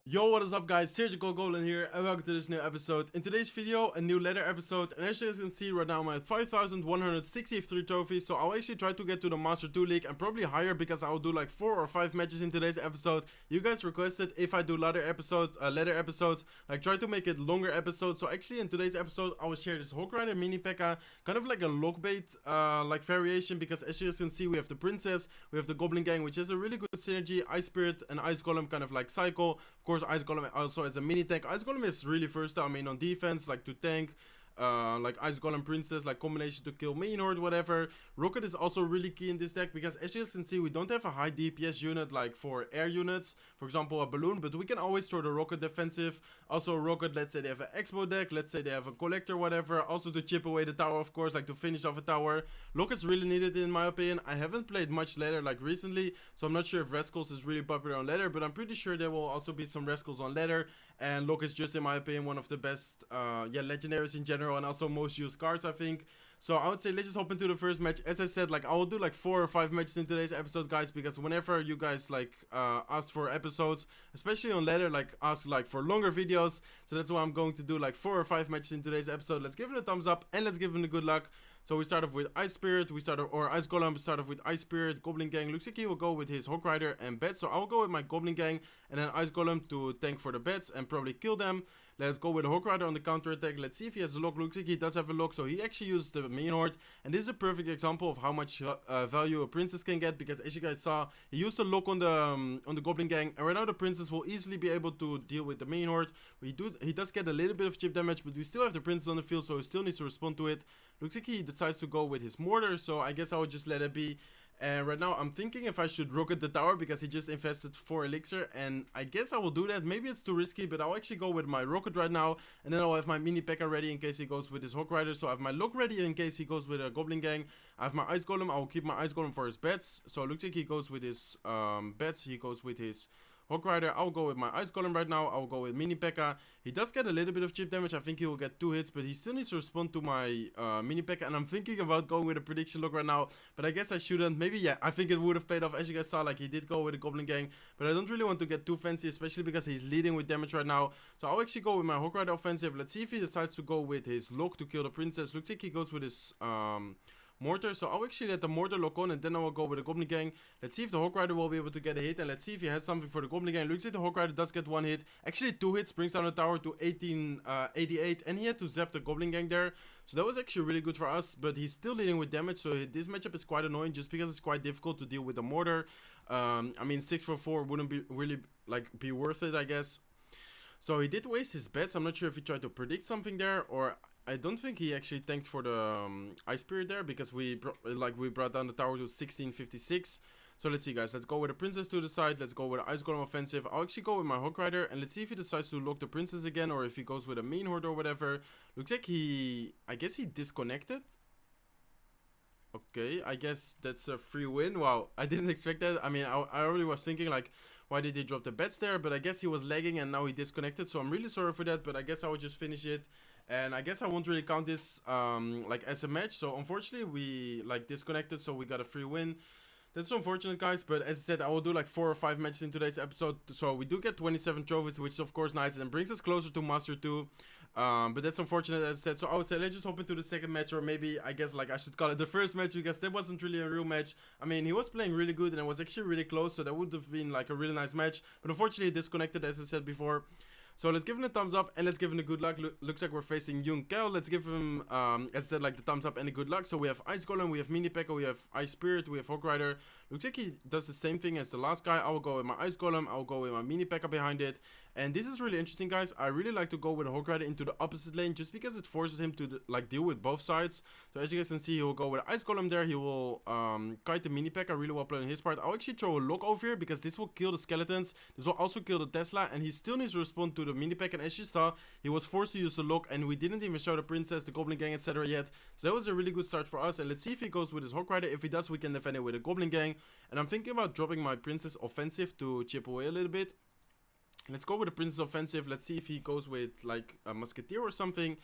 Yo, what is up guys, SurgicalGoblin here and welcome to this new episode. In today's video, a new ladder episode, and as you guys can see right now I'm at 5,163 trophies, so I'll actually try to get to the Master 2 League and probably higher because I'll do like 4 or 5 matches in today's episode. You guys requested if I do ladder episodes, like try to make it longer episodes. So actually in today's episode I will share this HOG Rider mini Pekka, kind of like a lock bait like variation, because as you guys can see we have the princess, we have the Goblin gang, which is a really good synergy, Ice Spirit and Ice Golem kind of like cycle. Of course Ice Golem also as a mini tank. Ice Golem is really versatile, I mean on defense, like to tank, like Ice Golem Princess, like combination to kill main horde, whatever. Rocket is also really key in this deck because as you guys can see we don't have a high DPS unit like for air units, for example a balloon, but we can always throw the rocket defensive. Also rocket, let's say they have an expo deck, let's say they have a collector, whatever, also to chip away the tower, of course, like to finish off a tower. Rocket's really needed in my opinion. I haven't played much ladder like recently, so I'm not sure if Rascals is really popular on ladder, but I'm pretty sure there will also be some Rascals on ladder, and Rocket is just in my opinion one of the best legendaries in general, and also most used cards, I think. So I would say let's just hop into the first match. As I said, like I will do like 4 or 5 matches in today's episode, guys, because whenever you guys like asked for episodes, especially on ladder, like ask like for longer videos, so that's why I'm going to do like 4 or 5 matches in today's episode. Let's give it a thumbs up and let's give him the good luck. So we start off with Ice Spirit, or Ice Golem, we start off with Ice Spirit, Goblin Gang. Looks like he will go with his HOG Rider and bets, so I'll go with my Goblin Gang and then Ice Golem to tank for the bets and probably kill them. Let's go with a HOG Rider on the counter attack. Let's see if he has a lock. Looks like he does have a lock, so he actually used the main horde, and this is a perfect example of how much value a princess can get, because as you guys saw, he used a lock on the Goblin Gang, and right now the princess will easily be able to deal with the main horde. He does get a little bit of chip damage, but we still have the princess on the field, so he still needs to respond to it. Looks like he decides to go with his mortar, so I guess I would just let it be. And right now I'm thinking if I should rocket the tower because he just invested 4 elixir, and I guess I will do that. Maybe it's too risky, but I'll actually go with my rocket right now, and then I'll have my mini Pekka ready in case he goes with his HOG Rider. So I have my lock ready in case he goes with a Goblin Gang. I have my Ice Golem. I will keep my Ice Golem for his bets. So it looks like he goes with his bets. He goes with his HOG Rider. I'll go with my Ice Golem right now. I'll go with mini Pekka. He does get a little bit of chip damage. I think he will get 2 hits, but he still needs to respond to my mini Pekka, and I'm thinking about going with a prediction lock right now, but I guess I shouldn't. Maybe, yeah, I think it would have paid off. As you guys saw, like he did go with a Goblin Gang, but I don't really want to get too fancy, especially because he's leading with damage right now. So I'll actually go with my HOG Rider offensive. Let's see if he decides to go with his lock to kill the princess. Looks like he goes with his mortar, so I'll actually let the mortar lock on, and then I will go with the Goblin Gang. Let's see if the HOG Rider will be able to get a hit, and let's see if he has something for the Goblin Gang. Looks like the HOG Rider does get 1 hit, actually 2 hits, brings down the tower to 1888, and he had to zap the Goblin Gang there, so that was actually really good for us. But he's still leading with damage, so this matchup is quite annoying just because it's quite difficult to deal with the mortar. I mean 6 for 4 wouldn't be really like be worth it, I guess. So he did waste his bets. I'm not sure if he tried to predict something there, or I don't think he actually tanked for the Ice Spirit there, because we brought down the tower to 1656. So let's see, guys. Let's go with the princess to the side. Let's go with the Ice Golem offensive. I'll actually go with my HOG Rider, and let's see if he decides to lock the princess again, or if he goes with a main horde or whatever. Looks like I guess he disconnected. Okay, I guess that's a free win. Wow, I didn't expect that. I mean, I already was thinking like, why did he drop the bets there? But I guess he was lagging and now he disconnected, so I'm really sorry for that, but I guess I will just finish it. And I guess I won't really count this like as a match. So unfortunately we like disconnected, so we got a free win. That's unfortunate, guys, but as I said, I will do like 4 or 5 matches in today's episode. So we do get 27 trophies, which is of course nice and brings us closer to Master 2. But that's unfortunate, as I said. So I would say let's just hop into the second match, or maybe I guess like I should call it the first match, because that wasn't really a real match. I mean, he was playing really good and it was actually really close, so that would have been like a really nice match. But unfortunately, he disconnected, as I said before. So let's give him a thumbs up and let's give him a good luck. Looks like we're facing Young Kel. Let's give him, as I said, like the thumbs up and a good luck. So we have Ice Golem, we have Mini Pekka, we have Ice Spirit, we have HOG Rider. Looks like he does the same thing as the last guy. I will go with my Ice Golem, I will go with my Mini Pekka behind it. And this is really interesting, guys. I really like to go with a HOG Rider into the opposite lane, just because it forces him to like deal with both sides. So as you guys can see, he will go with Ice Golem there. He will kite the Mini Pekka, really well played on his part. I'll actually throw a lock over here, because this will kill the skeletons. This will also kill the Tesla, and he still needs to respond to the Mini Pekka. And as you saw, he was forced to use the lock, and we didn't even show the princess, the Goblin Gang, etc. yet. So that was a really good start for us. And let's see if he goes with his HOG Rider. If he does, we can defend it with a Goblin Gang. And I'm thinking about dropping my princess offensive to chip away a little bit. Let's go with the princess offensive. Let's see if he goes with like a musketeer or something.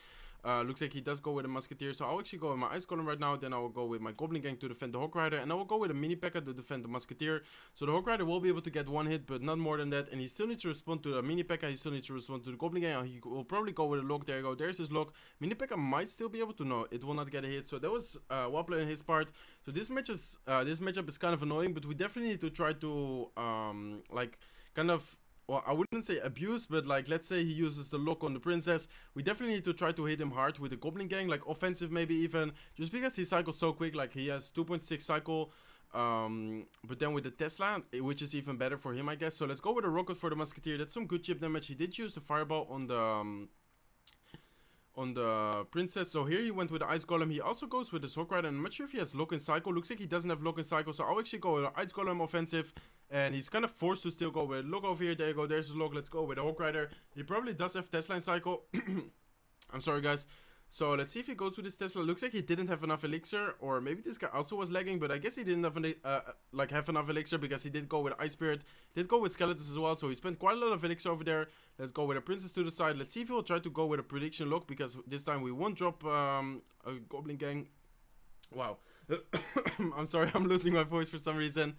Looks like he does go with a Musketeer, so I'll actually go with my Ice Golem right now. Then I will go with my Goblin Gang to defend the HOG Rider, and I will go with a Mini Pekka to defend the Musketeer. So the HOG Rider will be able to get one hit, but not more than that, and he still needs to respond to the Mini Pekka, he still needs to respond to the Goblin Gang, and he will probably go with a lock. There you go, there's his lock. Mini Pekka might still be able to, no, it will not get a hit, so that was well played on his part. So this matchup is kind of annoying, but we definitely need to try to, like, kind of, well, I wouldn't say abuse, but like, let's say he uses the lock on the princess. We definitely need to try to hit him hard with the Goblin Gang, like offensive maybe even, just because he cycles so quick. Like he has 2.6 cycle, but then with the Tesla, which is even better for him, I guess. So let's go with a rocket for the Musketeer. That's some good chip damage. He did use the fireball on the princess, so here he went with the Ice Golem. He also goes with the HOG Rider, and I'm not sure if he has lock in cycle. Looks like he doesn't have lock in cycle, so I'll actually go with the Ice Golem offensive, and he's kind of forced to still go with lock over here. There you go, there's his lock. Let's go with the HOG Rider. He probably does have Tesla in cycle. I'm sorry guys. So let's see if he goes with his Tesla. Looks like he didn't have enough elixir, or maybe this guy also was lagging, but I guess he didn't have enough elixir, because he did go with Ice Spirit, did go with Skeletons as well, so he spent quite a lot of elixir over there. Let's go with a Princess to the side. Let's see if he'll try to go with a prediction lock, because this time we won't drop a Goblin Gang. Wow. I'm sorry, I'm losing my voice for some reason.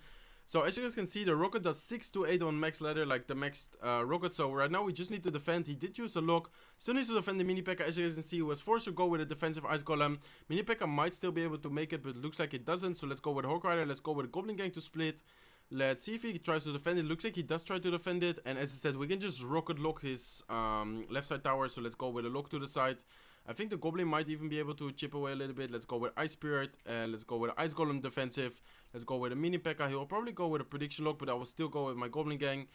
So as you guys can see, the rocket does 6 to 8 on max ladder, like the max rocket. So right now we just need to defend. He did use a lock, still needs to defend the Mini Pekka. As you guys can see, he was forced to go with a defensive Ice Golem. Mini Pekka might still be able to make it, but it looks like it doesn't. So let's go with HOG Rider, let's go with a Goblin Gang to split. Let's see if he tries to defend it. Looks like he does try to defend it, and as I said, we can just rocket lock his left side tower. So let's go with a lock to the side. I think the Goblin might even be able to chip away a little bit. Let's go with Ice Spirit, and let's go with Ice Golem defensive. Let's go with a Mini Pekka. He will probably go with a prediction lock, but I will still go with my Goblin Gang.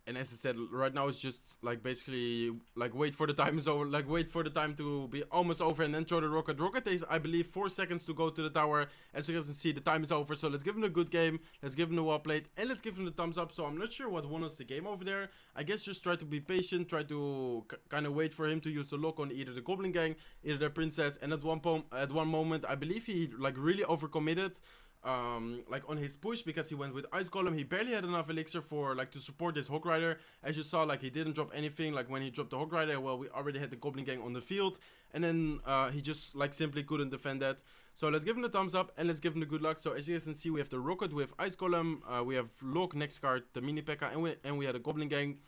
And as I said, right now it's just like basically like wait for the time is over, like wait for the time to be almost over, and then throw the rocket. Rocket takes, I believe, 4 seconds to go to the tower. As you guys can see, the time is over. So let's give him a good game. Let's give him the well played, and let's give him the thumbs up. So I'm not sure what won us the game over there. I guess just try to be patient, try to kind of wait for him to use the lock on either the Goblin Gang, either the princess. And at one moment, I believe he like really overcommitted. Like on his push, because he went with Ice Golem. He barely had enough elixir for like to support this HOG Rider. As you saw, like he didn't drop anything. Like when he dropped the HOG Rider, well, we already had the Goblin Gang on the field, and then he just like simply couldn't defend that. So let's give him the thumbs up, and let's give him the good luck. So as you guys can see, we have the rocket with Ice Golem, we have lock next card, the Mini Pekka, and we had a Goblin Gang.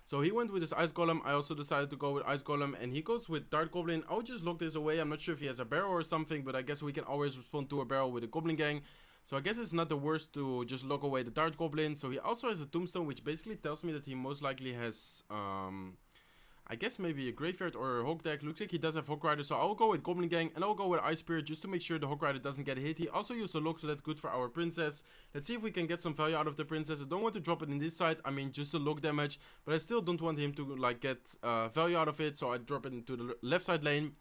So he went with his Ice Golem. I also decided to go with Ice Golem, and he goes with Dart Goblin. I'll just lock this away. I'm not sure if he has a barrel or something, but I guess we can always respond to a barrel with a Goblin Gang. So I guess it's not the worst to just lock away the Dart Goblin. So he also has a Tombstone, which basically tells me that he most likely has, I guess maybe a Graveyard or a HOG deck. Looks like he does have HOG Rider, so I'll go with Goblin Gang, and I'll go with Ice Spirit just to make sure the HOG Rider doesn't get hit. He also used a lock, so that's good for our princess. Let's see if we can get some value out of the princess. I don't want to drop it in this side, I mean just the lock damage, but I still don't want him to like get value out of it, so I drop it into the left side lane.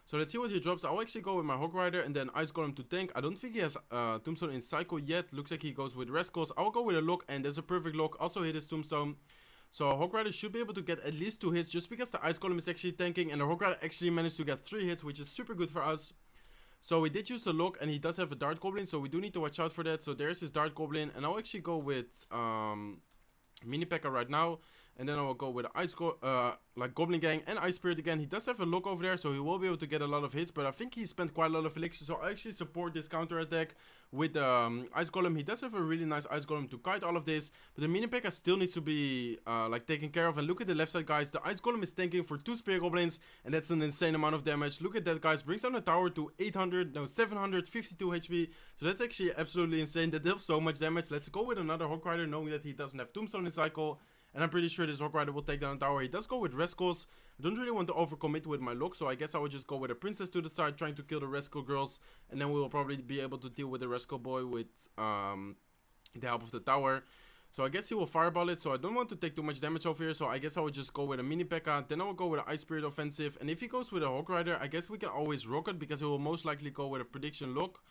So let's see what he drops. I'll actually go with my HOG Rider and then Ice Golem to tank. I don't think he has Tombstone in cycle yet. Looks like he goes with Rascals. I'll go with a lock, and there's a perfect lock. Also hit his Tombstone. So HOG Rider should be able to get at least 2 hits, just because the Ice Golem is actually tanking, and the HOG Rider actually managed to get 3 hits, which is super good for us. So we did use the lock, and he does have a Dart Goblin, so we do need to watch out for that. So there's his Dart Goblin, and I'll actually go with Mini Pekka right now. And then I will go with like Goblin Gang and Ice Spirit again. He does have a lock over there, so he will be able to get a lot of hits. But I think he spent quite a lot of elixir, so I actually support this counter attack with Ice Golem. He does have a really nice Ice Golem to kite all of this, but the Mini Pekka still needs to be like taken care of. And look at the left side, guys. The Ice Golem is tanking for 2 Spear Goblins, and that's an insane amount of damage. Look at that, guys. Brings down the tower to 752 HP. So that's actually absolutely insane. That deals so much damage. Let's go with another HOG Rider, knowing that he doesn't have Tombstone in cycle. And I'm pretty sure this HOG Rider will take down the tower. He does go with Rascals. I don't really want to overcommit with my lock, so I guess I would just go with a Princess to the side, trying to kill the Rascal girls. And then we will probably be able to deal with the Rascal boy with the help of the tower. So I guess he will fireball it, so I don't want to take too much damage over here. So I guess I would just go with a Mini Pekka. Then I will go with an Ice Spirit offensive. And if he goes with a HOG Rider, I guess we can always rocket, because he will most likely go with a prediction lock.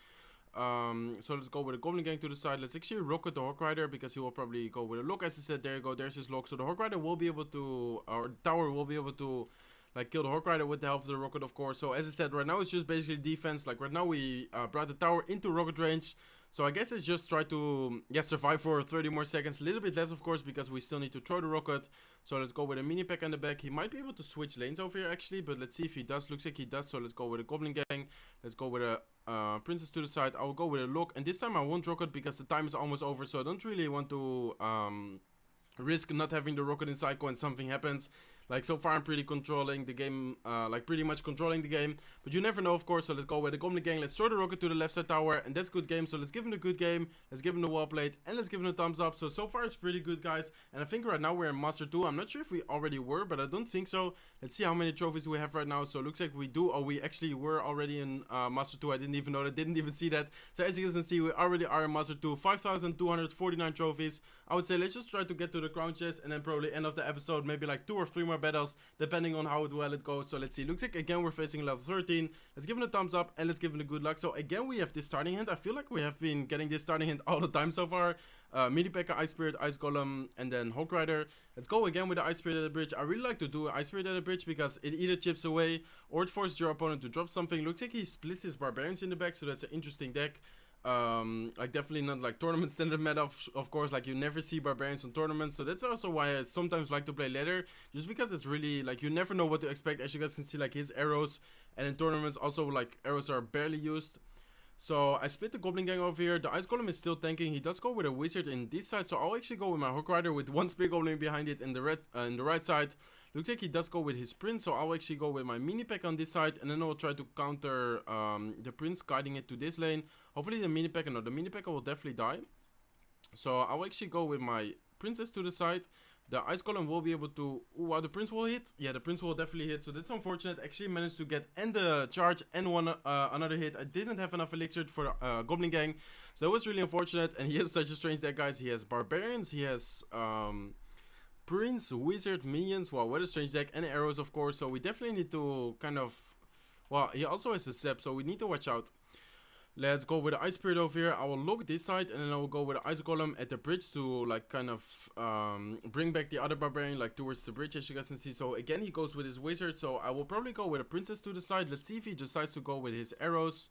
So let's go with a Goblin Gang to the side. Let's actually rocket the HOG Rider, because he will probably go with a lock. As I said, there you go, there's his lock. So the HOG Rider will be able to, or the tower will be able to like kill the HOG Rider with the help of the rocket, of course. So as I said, right now it's just basically defense. Like right now we brought the tower into rocket range, So I guess it's just try to survive for 30 more seconds. A little bit less, of course, because we still need to throw the rocket. So let's go with a mini Pekka in the back. He might be able to switch lanes over here, actually. But let's see if he does. Looks like he does. So let's go with a Goblin gang. Let's go with a Princess to the side. I will go with a lock. And this time I won't rocket because the time is almost over. So I don't really want to risk not having the rocket in cycle and something happens. Like, so far I'm pretty controlling the game, like pretty much controlling the game, but you never know, of course. So let's go with the Goblin gang. Let's throw the rocket to the left side tower, and that's good game. So let's give him a good game, let's give him the wall plate, and let's give him a thumbs up. So far it's pretty good, guys, and I think right now we're in Master 2. I'm not sure if we already were, but I don't think so. Let's see how many trophies we have right now. So it looks like we do, or we actually were already in Master 2. I didn't even know that, didn't even see that. So as you guys can see, we already are in Master 2. 5,249 trophies. I would say let's just try to get to the crown chest, and then probably end of the episode, maybe like 2 or 3 more battles, depending on how well it goes. So let's see. Looks like again we're facing level 13. Let's give him a thumbs up, and let's give him a good luck. So again we have this starting hint. I feel like we have been getting this starting hint all the time so far. Mini Pekka, Ice Spirit, Ice Golem, and then HOG Rider. Let's go again with the Ice Spirit at the bridge. I really like to do Ice Spirit at the bridge because it either chips away or it forces your opponent to drop something. Looks like he splits his Barbarians in the back, so that's an interesting deck. Like definitely not like tournament standard meta, of course. Like you never see Barbarians on tournaments, so that's also why I sometimes like to play Leather, just because it's really like you never know what to expect. As you guys can see, like his arrows, and in tournaments also like arrows are barely used. So I split the Goblin gang over here. The Ice Golem is still tanking. He does go with a Wizard in this side, so I'll actually go with my HOG Rider with one Spear Goblin behind it in the right side. Looks like he does go with his Prince, so I'll actually go with my mini Pekka on this side, and then I'll try to counter the Prince, guiding it to this lane. Hopefully the mini Pekka, no, the mini Pekka will definitely die. So I'll actually go with my Princess to the side. The Ice Golem will be able to... Ooh, wow, the Prince will hit. Yeah, the Prince will definitely hit. So that's unfortunate. Actually managed to get and the charge and one another hit. I didn't have enough elixir for Goblin gang. So that was really unfortunate. And he has such a strange deck, guys. He has Barbarians. He has Prince, Wizard, Minions. Wow, what a strange deck. And arrows, of course. So we definitely need to kind of... Well, he also has a Zep. So we need to watch out. Let's go with the Ice Spirit over here. I will look this side, and then I will go with the Ice Golem at the bridge to like kind of bring back the other Barbarian like towards the bridge, as you guys can see. So again he goes with his Wizard, so I will probably go with a Princess to the side. Let's see if he decides to go with his arrows.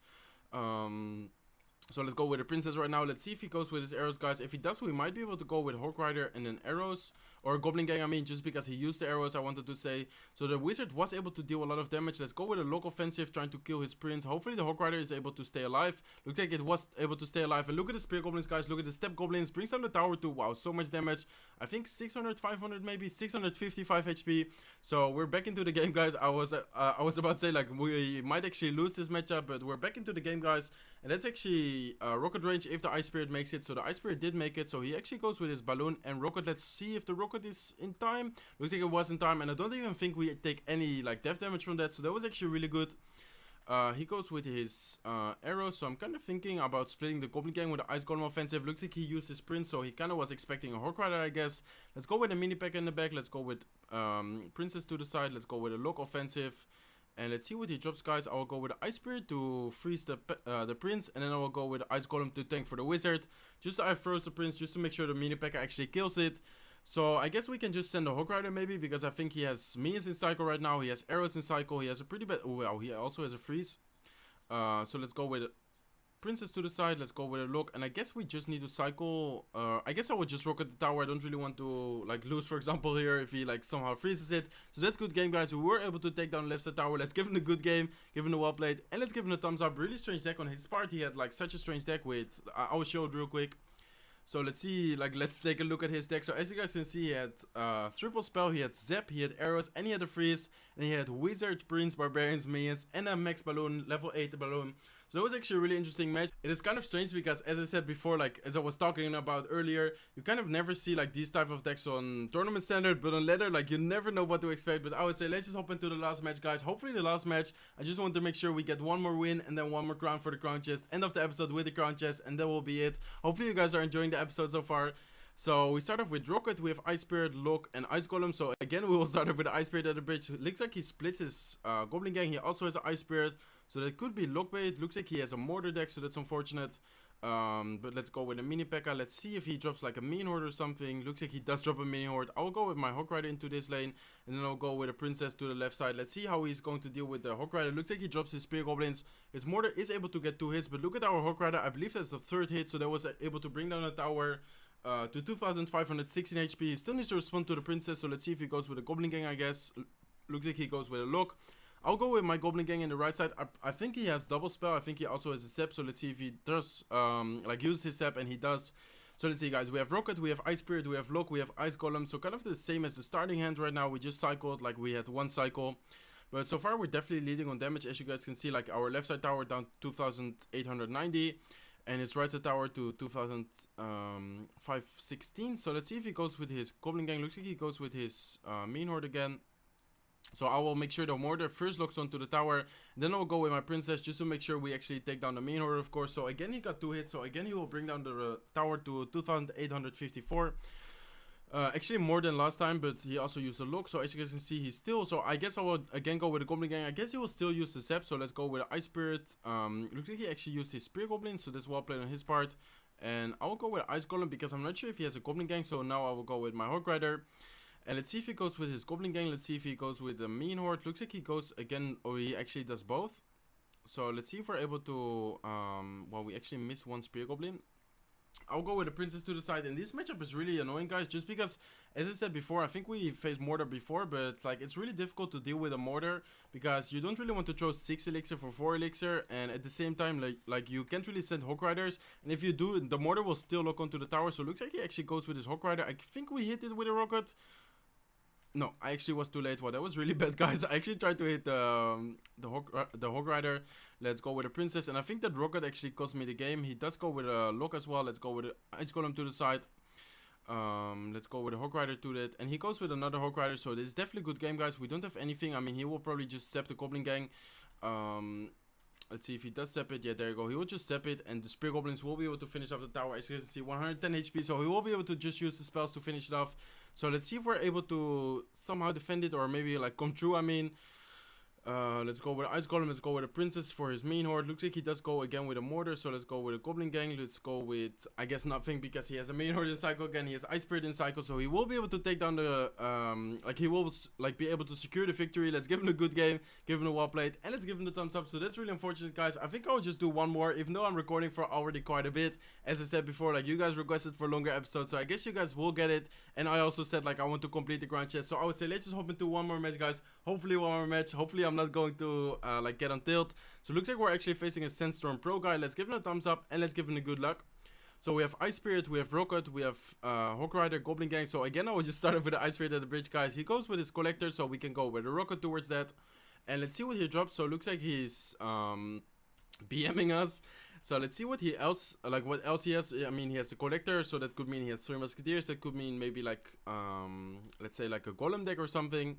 So let's go with the Princess right now. Let's see if he goes with his arrows, guys. If he does, we might be able to go with HOG Rider and then arrows. Or Goblin gang, I mean, just because he used the arrows, I wanted to say. So the Wizard was able to deal a lot of damage. Let's go with a lock offensive, trying to kill his Prince. Hopefully the HOG Rider is able to stay alive. Looks like it was able to stay alive. And look at the Spear Goblins, guys. Look at the Step Goblins. Brings down the tower to, wow, so much damage. I think 600, 500, maybe 655 HP. So we're back into the game, guys. I was about to say, like, we might actually lose this matchup, but we're back into the game, guys. And that's actually rocket range if the Ice Spirit makes it. So the Ice Spirit did make it. So he actually goes with his balloon and rocket. Let's see if the rocket is in time. Looks like it was in time. And I don't even think we take any like death damage from that. So that was actually really good. He goes with his arrows. So I'm kind of thinking about splitting the Goblin gang with the Ice Golem offensive. Looks like he used his Prince. So he kind of was expecting a HOG Rider, I guess. Let's go with a mini Pekka in the back. Let's go with Princess to the side. Let's go with a lock offensive. And let's see what he drops, guys. I will go with the Ice Spirit to freeze the Prince. And then I will go with the Ice Golem to tank for the Wizard. Just so I froze the Prince, just to make sure the mini Pekka actually kills it. So I guess we can just send a HOG Rider maybe, because I think he has minions in cycle right now. He has arrows in cycle. He has a pretty bad... Oh, wow, he also has a freeze. So let's go with Princess to the side. Let's go with a look. And I guess we just need to cycle. I guess I would just rocket the tower. I don't really want to like lose, for example, here if he like somehow freezes it. So that's good game, guys. We were able to take down left side tower. Let's give him a good game. Give him the well played. And let's give him a thumbs up. Really strange deck on his part. He had like such a strange deck with... I will show it real quick. So let's see, like, let's take a look at his deck. So as you guys can see, he had triple spell, he had Zap, he had arrows, and he had a freeze. And he had Wizard, Prince, Barbarians, Minions, and a max balloon, level 8 balloon. So that was actually a really interesting match. It is kind of strange because, as I said before, like, as I was talking about earlier, you kind of never see, like, these type of decks on tournament standard, but on ladder, like, you never know what to expect. But I would say, let's just hop into the last match, guys. Hopefully the last match, I just want to make sure we get one more win and then one more crown for the crown chest. End of the episode with the crown chest, and that will be it. Hopefully you guys are enjoying the episode so far. So we start off with Rocket, we have Ice Spirit, Lock, and Ice Golem. So again, we will start off with the Ice Spirit at the bridge. Looks like he splits his Goblin gang. He also has an Ice Spirit. So that could be Lock bait. Looks like he has a mortar deck, so that's unfortunate. But let's go with a mini Pekka. Let's see if he drops like a mean horde or something. Looks like he does drop a mini horde. I'll go with my Hog Rider into this lane, and then I'll go with a princess to the left side. Let's see how he's going to deal with the Hog Rider. Looks like he drops his spear goblins. His mortar is able to get 2 hits, but look at our Hog Rider. I believe that's the 3rd hit, so that was able to bring down the tower to 2516 HP. He still needs to respond to the princess, so let's see if he goes with a Goblin Gang, I guess. Looks like he goes with a lock. I'll go with my Goblin Gang in the right side. I think he has double spell. I think he also has a Zap. So let's see if he does like use his Zap, and he does. So let's see, guys. We have Rocket, we have Ice Spirit, we have Lock, we have Ice Golem. So kind of the same as the starting hand right now. We just cycled, like we had 1 cycle. But so far we're definitely leading on damage. As you guys can see, like our left side tower down 2890. And his right side tower to 2516. So let's see if he goes with his Goblin Gang. Looks like he goes with his Mean Horde again. So I will make sure the mortar first locks onto the tower. Then I'll go with my princess just to make sure we actually take down the Mean Horde, of course. So again, he got 2 hits. So again, he will bring down the tower to 2854. Actually more than last time, but he also used a lock. So as you guys can see, he's still. So I guess I will again go with the Goblin Gang. I guess he will still use the Zap. So let's go with the Ice Spirit. Looks like he actually used his Spear Goblin. So that's well played on his part. And I will go with Ice Golem because I'm not sure if he has a Goblin Gang. So now I will go with my Hog Rider. And let's see if he goes with his Goblin Gang. Let's see if he goes with the Mean Horde. Looks like he goes again, or he actually does both. So let's see if we're able to, well, we actually missed 1 Spear Goblin. I'll go with the princess to the side. And this matchup is really annoying, guys, just because, as I said before, I think we faced mortar before, but like it's really difficult to deal with a mortar because you don't really want to throw 6 elixir for 4 elixir, and at the same time, like you can't really send Hog Riders, and if you do, the mortar will still lock onto the tower. So it looks like he actually goes with his Hog Rider. I think we hit it with a rocket. No, I actually was too late. Well, that was really bad, guys. I actually tried to hit the Hog Rider. Let's go with a princess, and I think that rocket actually cost me the game. He does go with a lock as well. Let's go with the Ice Golem to the side. Let's go with a Hog Rider to that, and he goes with another Hog Rider. So this is definitely a good game, guys. We don't have anything. I mean, he will probably just zap the Goblin Gang. Let's see if he does zap it. Yeah, there you go. He will just zap it, and the Spear Goblins will be able to finish off the tower. As you can see, 110 HP, so he will be able to just use the spells to finish it off. So let's see if we're able to somehow defend it, or maybe like come through. I mean, let's go with Ice Golem. Let's go with a princess for his Mean Horde. Looks like he does go again with a mortar. So let's go with a Goblin Gang. Let's go with, I guess, nothing because he has a Mean Horde in cycle again. He has Ice Spirit in cycle, so he will be able to take down the like he will like be able to secure the victory. Let's give him a good game, give him a well played, and let's give him the thumbs up. So that's really unfortunate, guys. I think I will just do one more, even though I'm recording for already quite a bit. As I said before, like you guys requested for longer episodes, so I guess you guys will get it. And I also said like I want to complete the grand chest, so I would say let's just hop into one more match, guys. Hopefully one more match. Hopefully I'm not going to like get on tilt. So it looks like we're actually facing a Sandstorm Pro guy. Let's give him a thumbs up and let's give him a good luck. So we have Ice Spirit, we have Rocket, we have Hog Rider, Goblin Gang. So again, I will just start off with the Ice Spirit at the bridge, guys. He goes with his Collector, so we can go with the Rocket towards that. And let's see what he drops. So it looks like he's BMing us. So let's see what else he has. I mean, he has a Collector, so that could mean he has 3 Musketeers. That could mean maybe like let's say like a Golem deck or something.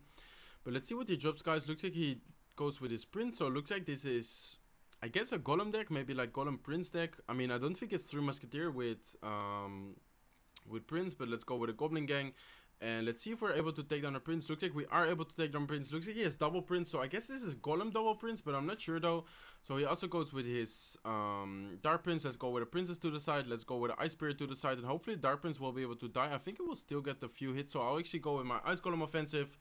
But let's see what he drops, guys. Looks like he goes with his Prince. So it looks like this is, I guess, a Golem deck, maybe like Golem Prince deck. I mean, I don't think it's 3 Musketeer with Prince, but let's go with a Goblin Gang. And let's see if we're able to take down a Prince. Looks like we are able to take down Prince. Looks like he has double Prince, so I guess this is Golem double Prince, but I'm not sure though. So he also goes with his Dark Prince. Let's go with a Princess to the side. Let's go with an Ice Spirit to the side, and hopefully Dark Prince will be able to die. I think it will still get a few hits, so I'll actually go with my Ice Golem offensive.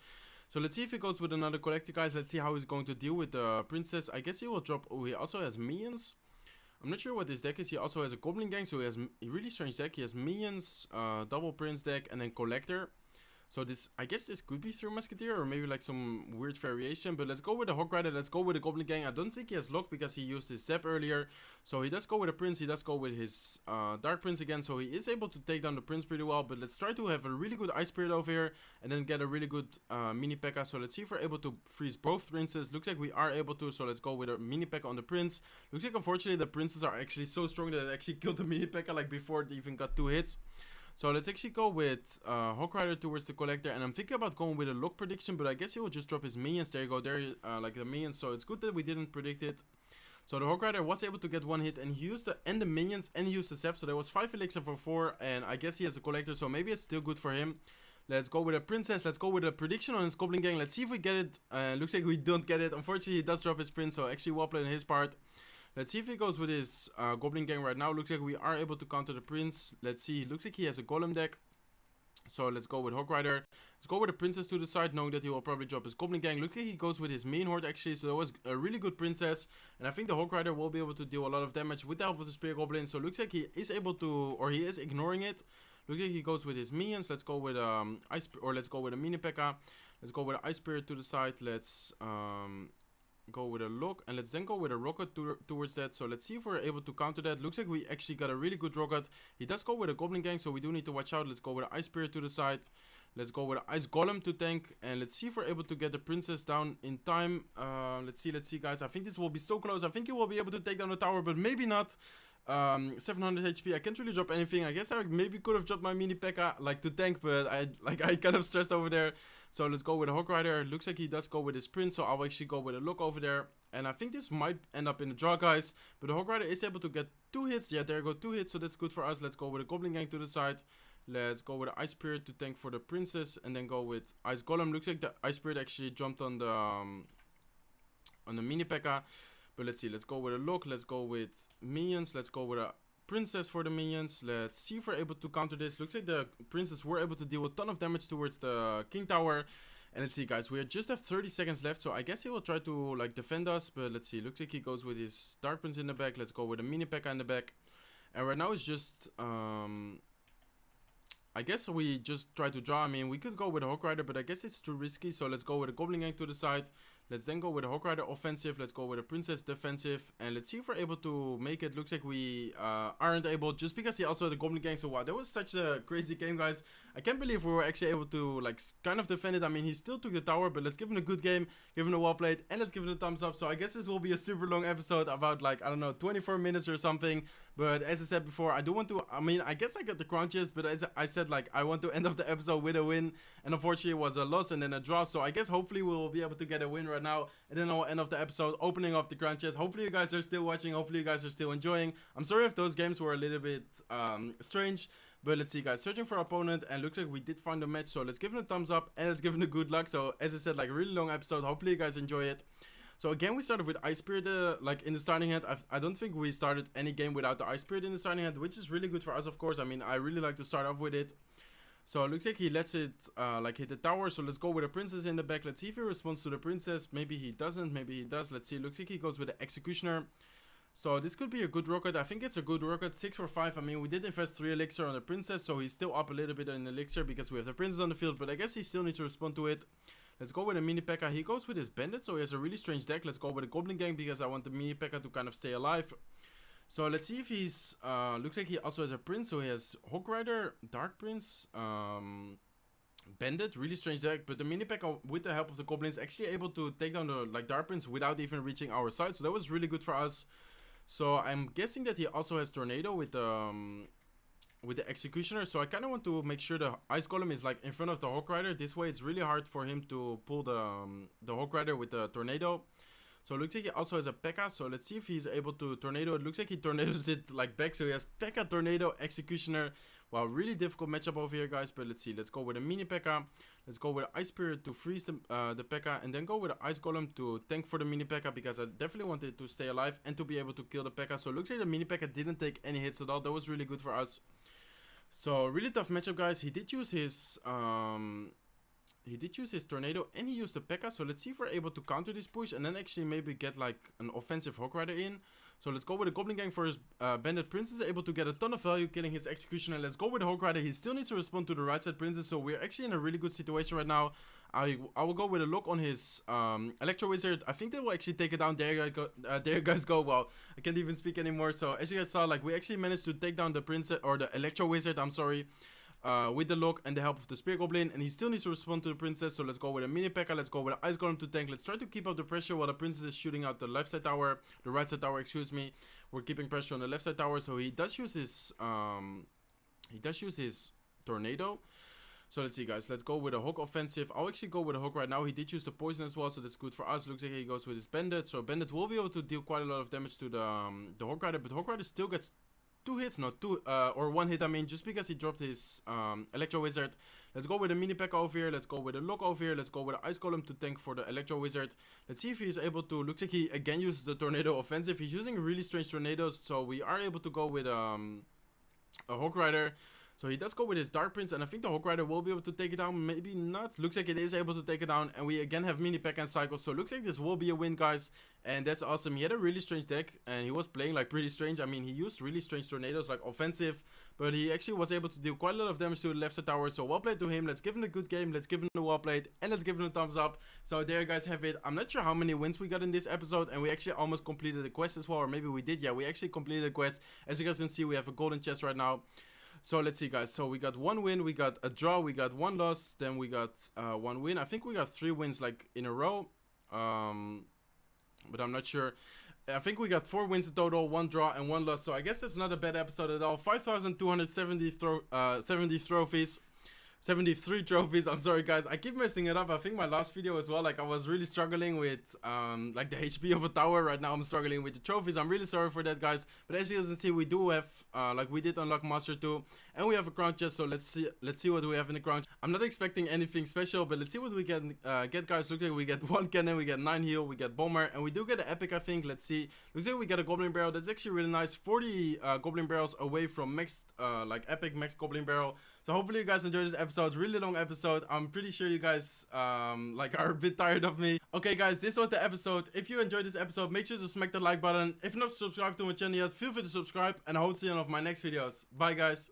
So let's see if he goes with another Collector, guys. Let's see how he's going to deal with the Princess. I guess he will drop. Oh, he also has Minions. I'm not sure what this deck is. He also has a Goblin Gang, so he has a really strange deck. He has Minions, double Prince deck, and then Collector. So this, I guess this could be 3 Musketeer or maybe like some weird variation. But let's go with the Hog Rider. Let's go with the Goblin Gang. I don't think he has Lock because he used his Zap earlier. So he does go with a Prince. He does go with his Dark Prince again. So he is able to take down the Prince pretty well. But let's try to have a really good Ice Spirit over here. And then get a really good Mini Pekka. So let's see if we're able to freeze both Princes. Looks like we are able to. So let's go with a Mini Pekka on the Prince. Looks like unfortunately the Princes are actually so strong that it actually killed the Mini Pekka like before it even got 2 hits. So let's actually go with Hog Rider towards the Collector, and I'm thinking about going with a Lock prediction, but I guess he will just drop his Minions. There you go, there like the Minions, so it's good that we didn't predict it. So the Hog Rider was able to get 1 hit, and he used the Minions, and he used the Zap, so there was 5 elixir for 4, and I guess he has a Collector, so maybe it's still good for him. Let's go with a Princess. Let's go with a prediction on his Goblin Gang. Let's see if we get it. Looks like we don't get it. Unfortunately, he does drop his Prince, so actually well played on his part. Let's see if he goes with his Goblin gang right now. Looks like we are able to counter the Prince. Let's see. Looks like he has a Golem deck. So let's go with Hog Rider. Let's go with the Princess to the side, knowing that he will probably drop his Goblin gang. Looks like he goes with his main horde actually. So that was a really good Princess. And I think the Hog Rider will be able to deal a lot of damage with the help of the Spear Goblin. So looks like he is able to, or he is ignoring it. Looks like he goes with his minions. Let's go with let's go with a Mini Pekka. Let's go with an Ice Spirit to the side. Let's go with a lock, and let's then go with a rocket towards that. So let's see if we're able to counter that. Looks like we actually got a really good rocket. He does go with a Goblin gang, so we do need to watch out. Let's go with an Ice Spirit to the side. Let's go with an Ice Golem to tank, and let's see if we're able to get the Princess down in time. Let's see guys. I think this will be so close. I think he will be able to take down the tower, but maybe not. 700 HP. I can't really drop anything. I guess I maybe could have dropped my Mini Pekka like to tank, but I kind of stressed over there. So let's go with a Hog Rider. Looks like he does go with his Prince, so I'll actually go with a look over there. And I think this might end up in a draw, guys. But the Hog Rider is able to get 2 hits. Yeah, there go 2 hits, so that's good for us. Let's go with a Goblin gang to the side. Let's go with an Ice Spirit to tank for the Princess, and then go with Ice Golem. Looks like the Ice Spirit actually jumped on the Mini Pekka. But let's see. Let's go with a look. Let's go with minions. Let's go with a Princess for the minions. Let's see if we're able to counter this. Looks like the Princess were able to deal a ton of damage towards the King Tower. And let's see, guys, we just have 30 seconds left, so I guess he will try to like defend us. But let's see. Looks like he goes with his Dark Prince in the back. Let's go with a Mini Pekka in the back. And right now it's just I guess we just try to draw. I mean, we could go with a Hog Rider, but I guess it's too risky. So let's go with a Goblin gang to the side. Let's then go with a Hog Rider offensive. Let's go with a Princess defensive. And let's see if we're able to make it. Looks like we aren't able, just because he also had the Goblin gang. So wow, that was such a crazy game, guys. I can't believe we were actually able to like kind of defend it. I mean, he still took the tower, but let's give him a good game. Give him a well played, and let's give it a thumbs up. So I guess this will be a super long episode, about like, I don't know, 24 minutes or something. But as I said before, I do want to, I mean, I guess I got the crunches, but as I said, like, I want to end up the episode with a win. And unfortunately it was a loss and then a draw. So I guess hopefully we will be able to get a win right now. And then I'll end off the episode opening up the crunches. Hopefully you guys are still watching. Hopefully you guys are still enjoying. I'm sorry if those games were a little bit strange. But let's see, guys, searching for opponent, and looks like we did find a match. So let's give it a thumbs up, and let's give it a good luck. So as I said, like, a really long episode. Hopefully you guys enjoy it. So again, we started with Ice Spirit, like in the starting hand. I don't think we started any game without the Ice Spirit in the starting hand, which is really good for us, of course. I mean, I really like to start off with it. So it looks like he lets it like hit the tower. So let's go with a Princess in the back. Let's see if he responds to the Princess. Maybe he doesn't, maybe he does. Let's see. Looks like he goes with the Executioner. So this could be a good rocket. I think it's a good rocket. 6 for 5. I mean, we did invest 3 elixir on the Princess, so he's still up a little bit in elixir because we have the Princess on the field. But I guess he still needs to respond to it. Let's go with a Mini Pekka. He goes with his Bandit, so he has a really strange deck. Let's go with a Goblin gang because I want the Mini Pekka to kind of stay alive. So let's see if he's looks like he also has a Prince. So he has Hog Rider, Dark Prince, Bandit, really strange deck. But the Mini Pekka, with the help of the Goblins, actually able to take down the like Dark Prince without even reaching our side. So that was really good for us. So I'm guessing that he also has Tornado with the Executioner. So I kind of want to make sure the Ice Golem is like in front of the Hog Rider. This way it's really hard for him to pull the Hog Rider with the Tornado. So it looks like he also has a Pekka. So let's see if he's able to Tornado. It looks like he Tornadoes it like back. So he has Pekka, Tornado, Executioner. Wow, really difficult matchup over here, guys. But let's see. Let's go with a Mini Pekka. Let's go with Ice Spirit to freeze the Pekka. And then go with an Ice Golem to tank for the Mini Pekka. Because I definitely wanted to stay alive and to be able to kill the Pekka. So it looks like the Mini Pekka didn't take any hits at all. That was really good for us. So really tough matchup, guys. He did use his Tornado and he used the Pekka. So let's see if we're able to counter this push and then actually maybe get like an offensive Hog Rider in. So let's go with a Goblin gang for his Bandit Princess, able to get a ton of value killing his Executioner. Let's go with the Hog Rider. He still needs to respond to the right side Princess, so we're actually in a really good situation right now. I will go with a look on his Electro Wizard. I think they will actually take it down. There you guys go. Wow, I can't even speak anymore. So as you guys saw, like, we actually managed to take down the Princess, or the Electro Wizard, I'm sorry, with the lock and the help of the Spear Goblin, and he still needs to respond to the Princess. So let's go with a Mini Pekka. Let's go with an Ice Golem to tank. Let's try to keep up the pressure while the Princess is shooting out the left side tower, the right side tower, excuse me. We're keeping pressure on the left side tower. So he does use his Tornado. So let's see, guys. Let's go with a Hog offensive. I'll actually go with a Hog right now. He did use the poison as well, so that's good for us. Looks like he goes with his Bandit. So Bandit will be able to deal quite a lot of damage to the Hog Rider, but Hog Rider still gets two hits, not two, or one hit, I mean, just because he dropped his Electro Wizard. Let's go with a mini Pekka over here. Let's go with a Lock over here. Let's go with an Ice Golem to tank for the Electro Wizard. Let's see if he's able to. Looks like he again uses the Tornado offensive. He's using really strange tornadoes, so we are able to go with a Hog Rider. So he does go with his Dark Prince, and I think the Hog Rider will be able to take it down. Maybe not. Looks like it is able to take it down, and we again have mini Pekka and Cycle. So it looks like this will be a win, guys, and that's awesome. He had a really strange deck, and he was playing like pretty strange. I mean, he used really strange tornadoes, like offensive, but he actually was able to deal quite a lot of damage to the left side tower. So well played to him. Let's give him a good game. Let's give him a well played, and let's give him a thumbs up. So there you guys have it. I'm not sure how many wins we got in this episode, and we actually almost completed the quest as well, or maybe we did. Yeah, we actually completed the quest. As you guys can see, we have a golden chest right now. So let's see, guys. So we got one win, we got a draw, we got one loss, then we got one win. I think we got 3 wins like in a row, but I'm not sure. I think we got 4 wins in total, 1 draw and 1 loss. So I guess that's not a bad episode at all. 5,270 70 trophies. 73 trophies. I'm sorry, guys, I keep messing it up. I think my last video as well, like, I was really struggling with like the HP of a tower. Right now I'm struggling with the trophies. I'm really sorry for that, guys, but as you guys can see, we do have like, we did unlock Master 2, and we have a crown chest. So let's see what we have in the crown. I'm not expecting anything special, but let's see what we can get, guys. Looks like we get 1 cannon, we get 9 heal, we get bomber, and we do get an epic, I think. Let's see. Looks like we get a goblin barrel. That's actually really nice. 40 goblin barrels away from max like epic max goblin barrel. So hopefully you guys enjoyed this episode. Really long episode. I'm pretty sure you guys like are a bit tired of me. Okay, guys, this was the episode. If you enjoyed this episode, make sure to smack the like button. If not subscribed to my channel yet, feel free to subscribe, and I hope to see you on my next videos. Bye, guys.